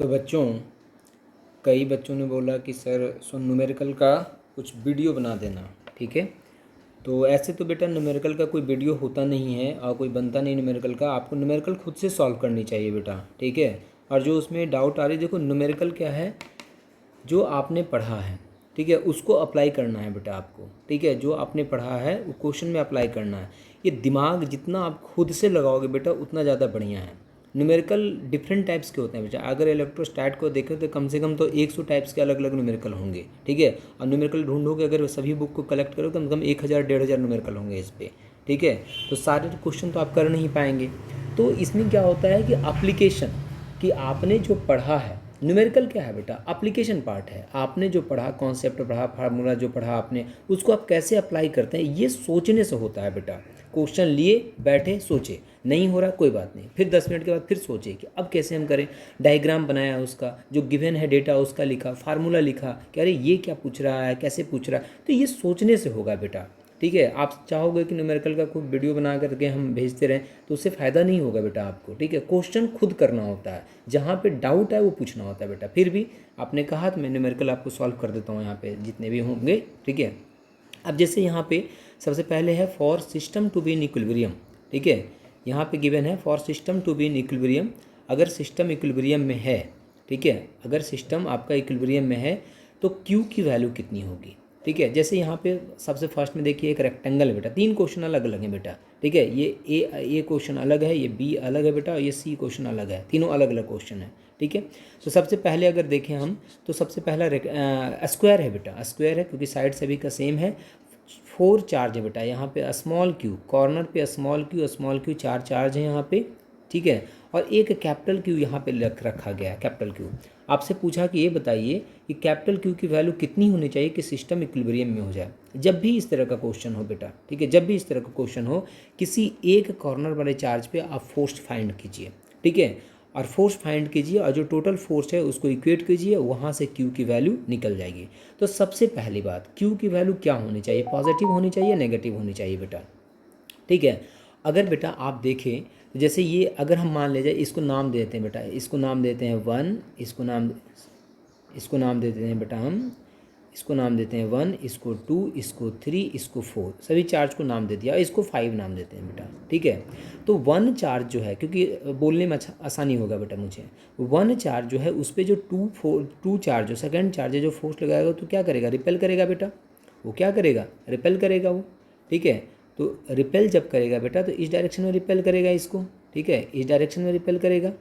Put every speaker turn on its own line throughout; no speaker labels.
तो बच्चों, कई बच्चों ने बोला कि सर न्यूमेरिकल का कुछ वीडियो बना देना, ठीक है। तो ऐसे तो बेटा न्यूमेरिकल का कोई वीडियो होता नहीं है और कोई बनता नहीं न्यूमेरिकल का। आपको न्यूमेरिकल खुद से सॉल्व करनी चाहिए बेटा, ठीक है। और जो उसमें डाउट आ रही, देखो न्यूमेरिकल क्या है, जो आपने पढ़ा है, ठीक है, उसको अप्लाई करना है बेटा आपको, ठीक है। जो आपने पढ़ा है वो क्वेश्चन में अप्लाई करना है। ये दिमाग जितना आप खुद से लगाओगे बेटा उतना ज़्यादा बढ़िया है। न्यूमेरिकल डिफरेंट टाइप्स के होते हैं बेटा। अगर इलेक्ट्रोस्टैट को देखें तो कम से कम तो 100 टाइप्स के अलग अलग न्यूमेरिकल होंगे, ठीक है। और न्यूमेरिकल ढूंढोगे, अगर सभी बुक को कलेक्ट करो कम से कम 1000 1500 न्यूमेरिकल होंगे इस पर, ठीक है। तो सारे क्वेश्चन तो आप कर नहीं पाएंगे। तो इसमें क्या होता है कि एप्लीकेशन, कि आपने जो पढ़ा है, न्यूमेरिकल क्या है बेटा, एप्लीकेशन पार्ट है। आपने जो पढ़ा, कॉन्सेप्ट पढ़ा, फार्मूला जो पढ़ा आपने, उसको आप कैसे अप्लाई करते हैं, ये सोचने से होता है बेटा। क्वेश्चन लिए, बैठे, सोचे, नहीं हो रहा कोई बात नहीं, फिर 10 मिनट के बाद फिर सोचे कि अब कैसे हम करें। डायग्राम बनाया, उसका जो गिवन है डेटा उसका लिखा, फार्मूला लिखा कि अरे ये क्या पूछ रहा है, कैसे पूछ रहा है। तो ये सोचने से होगा बेटा, ठीक है। आप चाहोगे कि न्यूमेरिकल का कोई वीडियो बना करके हम भेजते रहें तो उससे फ़ायदा नहीं होगा बेटा आपको, ठीक है। क्वेश्चन खुद करना होता है, जहाँ पे डाउट है वो पूछना होता है बेटा। फिर भी आपने कहा तो मैं न्यूमेरिकल आपको सॉल्व कर देता हूँ यहाँ पे जितने भी होंगे, ठीक है। अब जैसे यहाँ पे सबसे पहले है for system to be in equilibrium, ठीक है। यहाँ पे गिवन है for system to be in equilibrium. अगर सिस्टम इक्विलिब्रियम में है, ठीक है, अगर सिस्टम आपका इक्विलिब्रियम में है तो क्यू की वैल्यू कितनी होगी, ठीक है। जैसे यहाँ पे सबसे फर्स्ट में देखिए एक रेक्टेंगल है बेटा, 3 क्वेश्चन अलग अलग हैं बेटा, ठीक है। ये ए क्वेश्चन अलग है, ये बी अलग है बेटा, और ये सी क्वेश्चन अलग है, तीनों अलग अलग क्वेश्चन है, ठीक है। तो सबसे पहले अगर देखें हम तो सबसे पहला स्क्वायर है बेटा, स्क्वायर है क्योंकि साइड सभी का सेम है। 4 चार्ज है बेटा, यहाँ पे स्मॉल क्यू, कॉर्नर पे स्मॉल क्यू 4 चार्ज है यहाँ पे, ठीक है। और एक कैपिटल क्यू यहाँ पे रखा गया है, कैपिटल क्यू। आपसे पूछा कि ये बताइए कि कैपिटल क्यू की वैल्यू कितनी होनी चाहिए कि सिस्टम इक्विलिब्रियम में हो जाए। जब भी इस तरह का क्वेश्चन हो बेटा, ठीक है, जब भी इस तरह का क्वेश्चन हो, किसी एक कॉर्नर वाले चार्ज पे आप फोर्स फाइंड कीजिए, ठीक है। और फोर्स फाइंड कीजिए और जो टोटल फोर्स है उसको इक्वेट कीजिए, वहाँ से क्यू की वैल्यू निकल जाएगी। तो सबसे पहली बात, क्यू की वैल्यू क्या होनी चाहिए, पॉजिटिव होनी चाहिए, नेगेटिव होनी चाहिए बेटा, ठीक है। अगर बेटा आप देखें तो जैसे ये, अगर हम मान ले जाए, इसको नाम देते हैं बेटा, इसको नाम देते हैं 1, इसको नाम देते हैं बेटा हम, इसको नाम देते हैं 1, इसको 2, इसको 3, इसको 4, सभी चार्ज को नाम दे दिया। इसको 5 नाम देते हैं बेटा, ठीक है। तो 1 चार्ज जो है, क्योंकि बोलने में अच्छा आसानी होगा बेटा मुझे, 1 चार्ज जो है उस पर जो 2 चार्ज, जो सेकेंड चार्ज है, जो फोर्स लगाएगा तो क्या करेगा, रिपेल करेगा बेटा। वो क्या करेगा, रिपेल करेगा वो, ठीक है। तो रिपेल जब करेगा बेटा तो इस डायरेक्शन में रिपेल करेगा इसको, ठीक है, इस डायरेक्शन में रिपेल करेगा।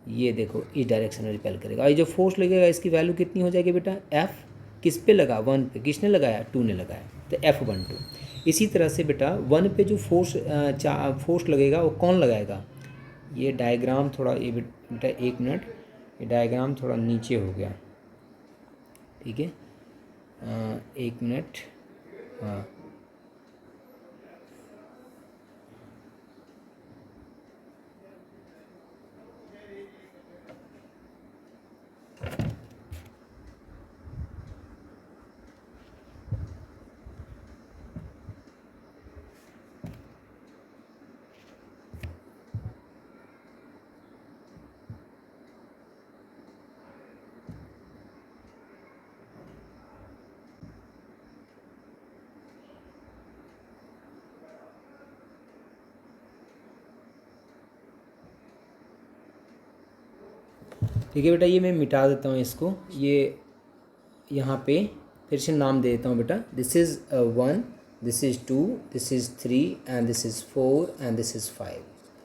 ये देखो इस डायरेक्शन में रिपेल करेगा। और ये जो फोर्स लगेगा इसकी वैल्यू कितनी हो जाएगी बेटा, एफ किस पे लगा, 1 पे, किसने लगाया, 2 ने लगाया, तो F12। इसी तरह से बेटा 1 पे जो फोर्स लगेगा वो कौन लगाएगा। ये डायग्राम थोड़ा, ये बेटा 1 मिनट, ये डायग्राम थोड़ा नीचे हो गया, ठीक है, 1 मिनट, हाँ। ठीक है बेटा, ये मैं मिटा देता हूँ इसको, ये यहाँ पे फिर से नाम दे देता हूँ बेटा, this is 1, this is 2, this is 3 and this is 4 and this is 5,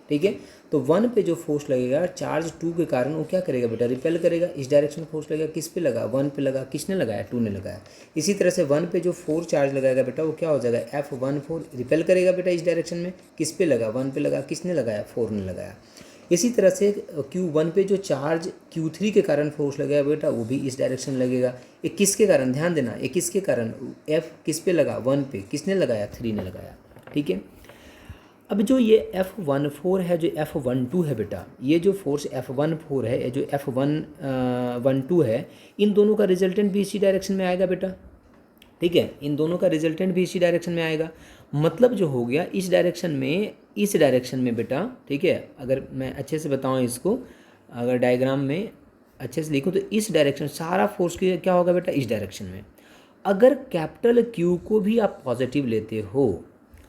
ठीक है। तो 1 पे जो फोर्स लगेगा चार्ज 2 के कारण, वो क्या करेगा बेटा, रिपेल करेगा। इस डायरेक्शन में फोर्स लगेगा, किस पे लगा, 1 पे लगा, किसने लगाया, 2 ने लगाया। इसी तरह से 1 पे जो 4 चार्ज लगाएगा बेटा वो क्या हो जाएगा, F14, रिपेल करेगा बेटा इस डायरेक्शन में, किस पे लगा, 1 पे लगा, किसने लगाया, 4 ने लगाया। इसी तरह से Q1 पे जो चार्ज Q3 के कारण फोर्स लगेगा बेटा वो भी इस डायरेक्शन लगेगा। ये किसके कारण, ध्यान देना, ये किसके कारण, F किस पे लगा, 1 पे, किसने लगाया, 3 ने लगाया, ठीक है। अब जो ये F14 है, जो F12 है बेटा, ये जो फोर्स F14 है, ये जो F12 है, इन दोनों का रिजल्टेंट भी इसी डायरेक्शन में आएगा बेटा, ठीक है। इन दोनों का रिजल्टेंट भी इसी डायरेक्शन में आएगा। मतलब जो हो गया इस डायरेक्शन में बेटा, ठीक है। अगर मैं अच्छे से बताऊं इसको, अगर डायग्राम में अच्छे से लिखो तो इस डायरेक्शन सारा फोर्स क्या होगा बेटा, इस डायरेक्शन में। अगर कैपिटल क्यू को भी आप पॉजिटिव लेते हो,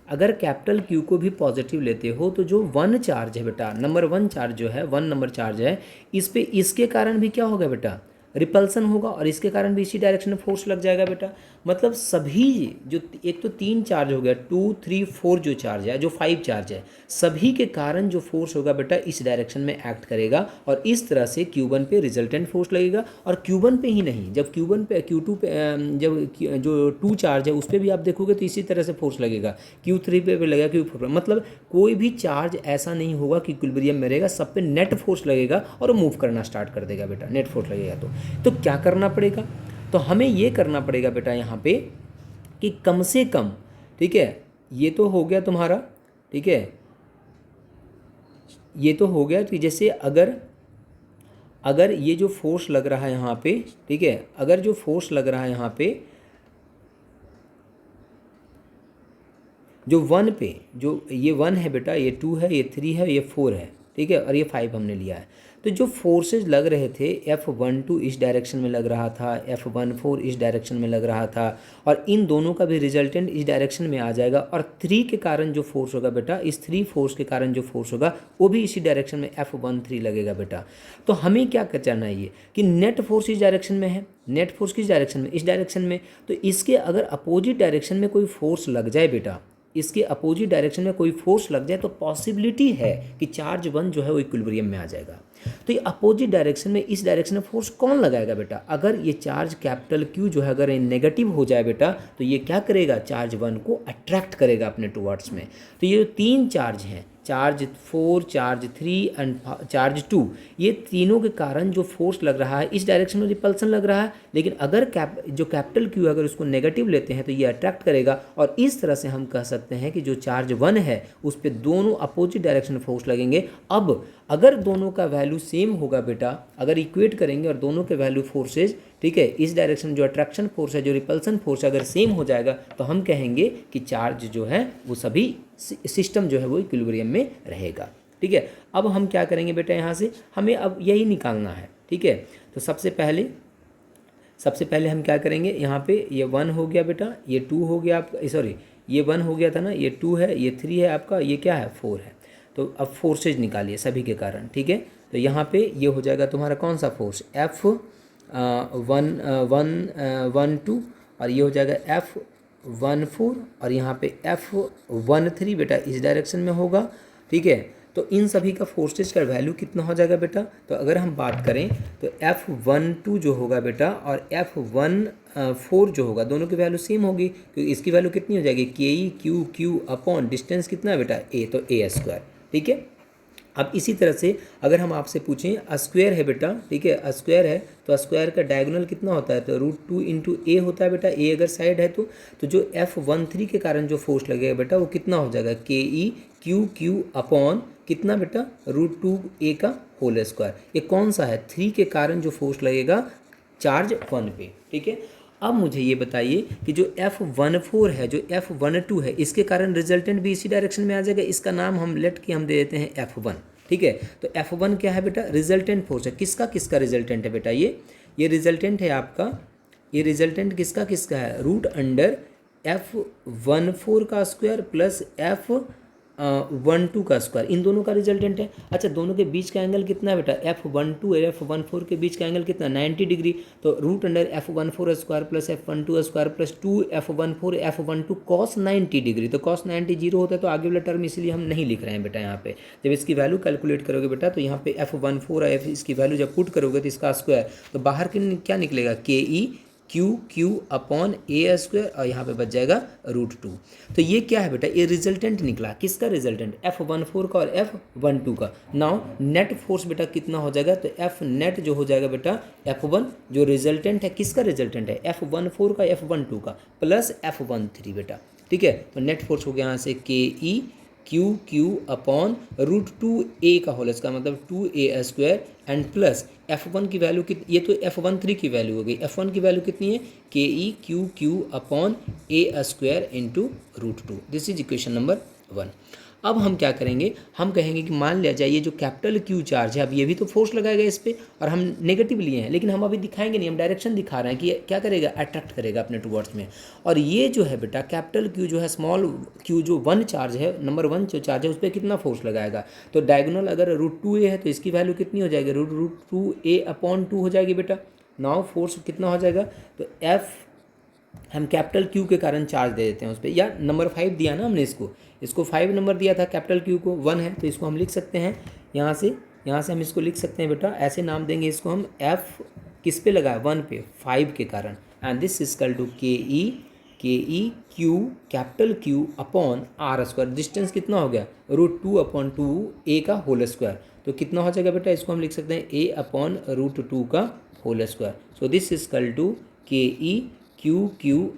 अगर कैपिटल क्यू को भी पॉजिटिव लेते हो तो जो 1 चार्ज है बेटा, नंबर 1 चार्ज जो है, 1 नंबर चार्ज है, इस पे इसके कारण भी क्या होगा बेटा, रिपल्सन होगा, और इसके कारण भी इसी डायरेक्शन में फोर्स लग जाएगा बेटा। मतलब सभी जो एक तो 3 चार्ज हो गया, 2 3 4 जो चार्ज है, जो 5 चार्ज है, सभी के कारण जो फोर्स होगा बेटा इस डायरेक्शन में एक्ट करेगा, और इस तरह से Q1 पे रिजल्टेंट फोर्स लगेगा। और Q1 पे ही नहीं, जब Q1 पे Q2 पे जब जो 2 चार्ज है उस पर भी आप देखोगे तो इसी तरह से फोर्स लगेगा, Q3 पे भी लगेगा, Q4 पे। मतलब कोई भी चार्ज ऐसा नहीं होगा कि इक्विलिब्रियम में रहेगा, सब पे नेट फोर्स लगेगा और मूव करना स्टार्ट कर देगा बेटा, नेट फोर्स लगेगा। तो क्या करना पड़ेगा, तो हमें ये करना पड़ेगा बेटा यहाँ पे कि कम से कम, ठीक है, ये तो हो गया तुम्हारा, ठीक है, ये तो हो गया कि जैसे अगर ये जो फोर्स लग रहा है यहाँ पे, ठीक है, अगर जो फोर्स लग रहा है यहाँ पे जो 1 पे, जो ये 1 है बेटा, ये 2 है, ये 3 है, ये 4 है, ठीक है, और ये 5 हमने लिया है। तो जो फोर्सेज लग रहे थे, F12 इस डायरेक्शन में लग रहा था, F14 इस डायरेक्शन में लग रहा था, और इन दोनों का भी रिजल्टेंट इस डायरेक्शन में आ जाएगा। और 3 के कारण जो फोर्स होगा बेटा, इस 3 फोर्स के कारण जो फोर्स होगा वो भी इसी डायरेक्शन में F13 लगेगा बेटा। तो हमें क्या करना है, ये कि नेट फोर्स इस डायरेक्शन में है, नेट फोर्स किस डायरेक्शन में, इस डायरेक्शन में। तो इसके अगर अपोजिट डायरेक्शन में कोई फोर्स लग जाए बेटा, इसके अपोजिट डायरेक्शन में कोई फोर्स लग जाए, तो पॉसिबिलिटी है कि चार्ज 1 जो है वो इक्विलिब्रियम में आ जाएगा। तो ये अपोजिट डायरेक्शन में, इस डायरेक्शन में फोर्स कौन लगाएगा बेटा, अगर ये चार्ज कैपिटल Q जो है अगर ये नेगेटिव हो जाए बेटा, तो ये क्या करेगा, चार्ज 1 को अट्रैक्ट करेगा अपने टुवर्ड्स में। तो ये जो 3 चार्ज हैं, चार्ज 4, चार्ज 3 एंड चार्ज 2, ये तीनों के कारण जो फोर्स लग रहा है इस डायरेक्शन में रिपल्सन लग रहा है। लेकिन अगर जो कैपिटल Q अगर उसको नेगेटिव लेते हैं तो ये अट्रैक्ट करेगा, और इस तरह से हम कह सकते हैं कि जो चार्ज 1 है उस पर दोनों अपोजिट डायरेक्शन में फोर्स लगेंगे। अब अगर दोनों का वैल्यू सेम होगा बेटा, अगर इक्वेट करेंगे और दोनों के वैल्यू फोर्सेज, ठीक है, इस डायरेक्शन में जो अट्रैक्शन फोर्स है, जो रिपल्सन फोर्स है, अगर सेम हो जाएगा तो हम कहेंगे कि चार्ज जो है वो सभी सिस्टम जो है वो इक्विलिब्रियम में रहेगा। ठीक है, अब हम क्या करेंगे बेटा, यहाँ से हमें अब यही निकालना है। ठीक है, तो सबसे पहले हम क्या करेंगे, यहाँ पे ये 1 हो गया बेटा, ये 2 हो गया आपका, सॉरी ये 1 हो गया था ना, ये 2 है, ये 3 है आपका, ये क्या है 4 है। तो अब फोर्सेज निकालिए सभी के कारण। ठीक है, तो यहाँ पे ये हो जाएगा तुम्हारा कौन सा फोर्स, F12, और ये हो जाएगा F14, और यहाँ पे F13 बेटा इस डायरेक्शन में होगा। ठीक है, तो इन सभी का फोर्सेज का वैल्यू कितना हो जाएगा बेटा, तो अगर हम बात करें तो F12 जो होगा बेटा और F14 जो होगा, दोनों की वैल्यू सेम होगी, क्योंकि इसकी वैल्यू कितनी हो जाएगी, KE अपॉन डिस्टेंस कितना है बेटा, A, तो A²। ठीक है, अब इसी तरह से अगर हम आपसे पूछें स्क्वायर है बेटा, ठीक है, स्क्वायर है तो स्क्वायर का डायगोनल कितना होता है, तो √2 × A होता है बेटा, A अगर साइड है तो जो F13 के कारण जो फोर्स लगेगा बेटा वो कितना हो जाएगा, KE अपॉन कितना बेटा, √2A का होल स्क्वायर। ये कौन सा है, 3 के कारण जो फोर्स लगेगा चार्ज 1 पे। ठीक है, अब मुझे ये बताइए कि जो F14 है, जो F12 है, इसके कारण रिजल्टेंट भी इसी डायरेक्शन में आ जाएगा। इसका नाम हम लेट के हम दे देते हैं F1। ठीक है, तो F1 क्या है बेटा, रिजल्टेंट फोर्स है। किसका रिजल्टेंट है बेटा, ये रिजल्टेंट है आपका, ये रिजल्टेंट किसका है, √अंडर F14 का स्क्वायर प्लस F12 का स्क्वायर, इन दोनों का रिजल्टेंट है। अच्छा, दोनों के बीच का एंगल कितना है बेटा, F12 और F14 के बीच का एंगल कितना, 90 डिग्री। तो √under F14 square plus F12 square plus 2F14 F12 cos 90 degree. तो cos 90 जीरो होता है, तो आगे वाला टर्म इसलिए हम नहीं लिख रहे हैं बेटा। यहाँ पे जब इसकी वैल्यू कैलकुलेट करोगे बेटा, तो यहाँ पे F14 और इसकी वैल्यू जब पुट करोगे तो इसका स्क्वायर, तो बाहर क्या निकलेगा, KE अपॉन A², और यहाँ पे बच जाएगा √2। तो ये क्या है बेटा, ये रिजल्टेंट निकला। किसका रिजल्टेंट, F14 का और F12 का। नाउ नेट फोर्स बेटा कितना हो जाएगा, तो F नेट जो हो जाएगा बेटा, F1 जो रिजल्टेंट है, किसका रिजल्टेंट है, F14 का F12 का प्लस F13 बेटा। ठीक है, तो नेट फोर्स हो गया यहाँ से KE अपॉन √2A का होल स्क्वायर, मतलब 2A² एंड प्लस F1 की वैल्यू कितनी, ये तो F13 की वैल्यू हो गई, F1 की वैल्यू कितनी है, KE upon A² × √2। This is equation number 1। अब हम क्या करेंगे, हम कहेंगे कि मान लिया जाए ये जो कैपिटल क्यू चार्ज है, अब ये भी तो फोर्स लगाएगा इस पर, और हम नेगेटिव लिए हैं, लेकिन हम अभी दिखाएंगे नहीं, हम डायरेक्शन दिखा रहे हैं कि ये क्या करेगा, अट्रैक्ट करेगा अपने टुवर्ड्स में। और ये जो है बेटा कैपिटल क्यू जो है स्मॉल क्यू जो 1 चार्ज है, नंबर 1 जो चार्ज है, उस पर कितना फोर्स लगाएगा। तो डायगोनल अगर √2a है तो इसकी वैल्यू कितनी हो जाएगी, √2a/2 हो जाएगी बेटा। नाउ फोर्स कितना हो जाएगा, तो F हम कैपिटल क्यू के कारण चार्ज दे देते हैं उस पर, या नंबर 5 दिया ना हमने, इसको 5 नंबर दिया था, कैपिटल क्यू को 1 है, तो इसको हम लिख सकते हैं यहाँ से हम इसको लिख सकते हैं बेटा, ऐसे नाम देंगे इसको हम, F किस पे लगा है, 1 पे, 5 के कारण, and this is equal to K E Q capital Q upon r²। Distance कितना हो गया, √2/2a का होल स्क्वायर, तो कितना हो जाएगा बेटा, इसको हम लिख सकते हैं a/√2 का whole square. So this is equal to K E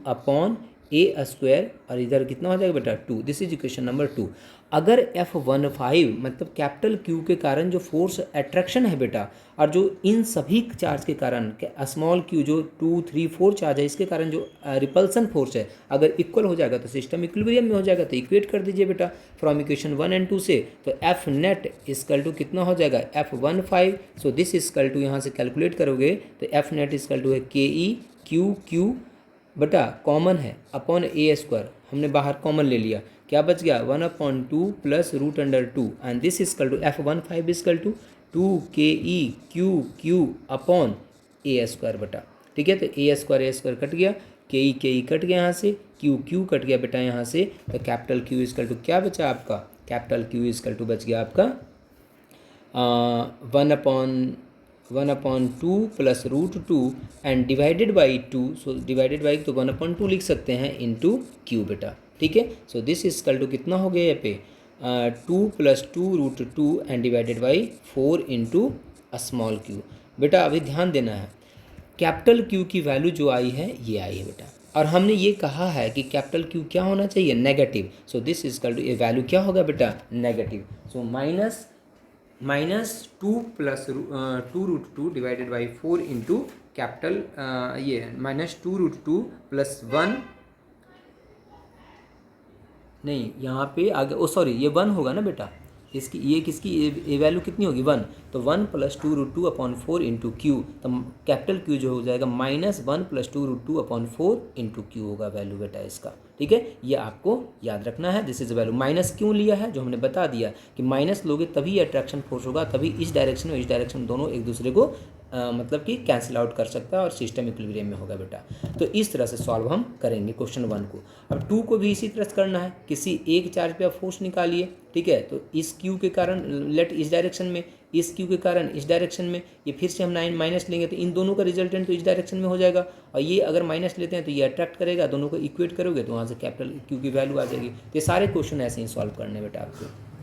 upon a², और इधर कितना हो जाएगा बेटा 2। This is equation number 2। अगर F15 मतलब कैपिटल क्यू के कारण जो फोर्स अट्रैक्शन है बेटा, और जो इन सभी चार्ज के कारण स्मॉल क्यू जो 2, 3, 4 चार्ज है, इसके कारण जो रिपल्सन फोर्स है, अगर इक्वल हो जाएगा तो सिस्टम इक्विलिब्रियम में हो जाएगा। तो इक्वेट कर दीजिए बेटा फ्रॉम इक्वेशन 1 एंड 2 से, तो F नेट इजकल टू कितना हो जाएगा, F15। So this is equal to यहाँ से कैलकुलेट करोगे तो F नेट इजकल टू है के ई क्यू बटा कॉमन है अपॉन a², हमने बाहर कॉमन ले लिया, क्या बच गया 1/2 plus √2, and this is equal to F15 is equal to 2 upon a² बटा, ठीक है। तो a² कट गया, के ई कट गया यहाँ से, क्यू कट गया बेटा यहाँ से, तो कैपिटल क्यू इजकल टू क्या बचा आपका, कैपिटल क्यू इजकल टू बच गया आपका 1/2 plus √2 and divided by 2, so divided by तो 1/2 लिख सकते हैं इंटू क्यू बेटा, ठीक है। सो दिस इजकल टू कितना हो गया यहाँ पे 2 + 2√2 and divided by 4 into small Q. बेटा अभी ध्यान देना है, कैपिटल क्यू की वैल्यू जो आई है ये आई है बेटा, और हमने ये कहा है कि कैपिटल क्यू क्या होना चाहिए, negative. So this is equal to ये वैल्यू क्या होगा बेटा, negative. So -2 + 2√2 divided by 4 into capital ये -2√2 + 1 नहीं, यहाँ पे आगे सॉरी ये 1 होगा ना बेटा, इसकी ये किसकी ये वैल्यू कितनी होगी 1, तो 1 + 2√2/4 इंटू क्यू, तो कैपिटल क्यू जो हो जाएगा -1 + 2√2/4 इंटू क्यू होगा वैल्यू बेटा इसका, ठीक है। ये आपको याद रखना है। दिस इज वैल्यू, माइनस क्यों लिया है जो हमने बता दिया कि माइनस लोगे तभी अट्रैक्शन फोर्स होगा, तभी इस डायरेक्शन और इस डायरेक्शन दोनों एक दूसरे को मतलब कि कैंसिल आउट कर सकता है और सिस्टम इक्विलिब्रियम में होगा बेटा। तो इस तरह से सॉल्व हम करेंगे क्वेश्चन 1 को। अब 2 को भी इसी तरह से करना है, किसी एक चार्ज पे आप फोर्स निकालिए, ठीक है। तो इस क्यू के कारण लेट इस डायरेक्शन में, इस क्यू के कारण इस डायरेक्शन में, ये फिर से हम 9 माइनस लेंगे तो इन दोनों का रिजल्टेंट तो इस डायरेक्शन में हो जाएगा, और ये अगर माइनस लेते हैं तो ये अट्रैक्ट करेगा, दोनों को इक्वेट करोगे तो वहाँ से कैपिटल क्यू की वैल्यू आ जाएगी। तो ये सारे क्वेश्चन ऐसे ही सॉल्व करने बेटा आपको।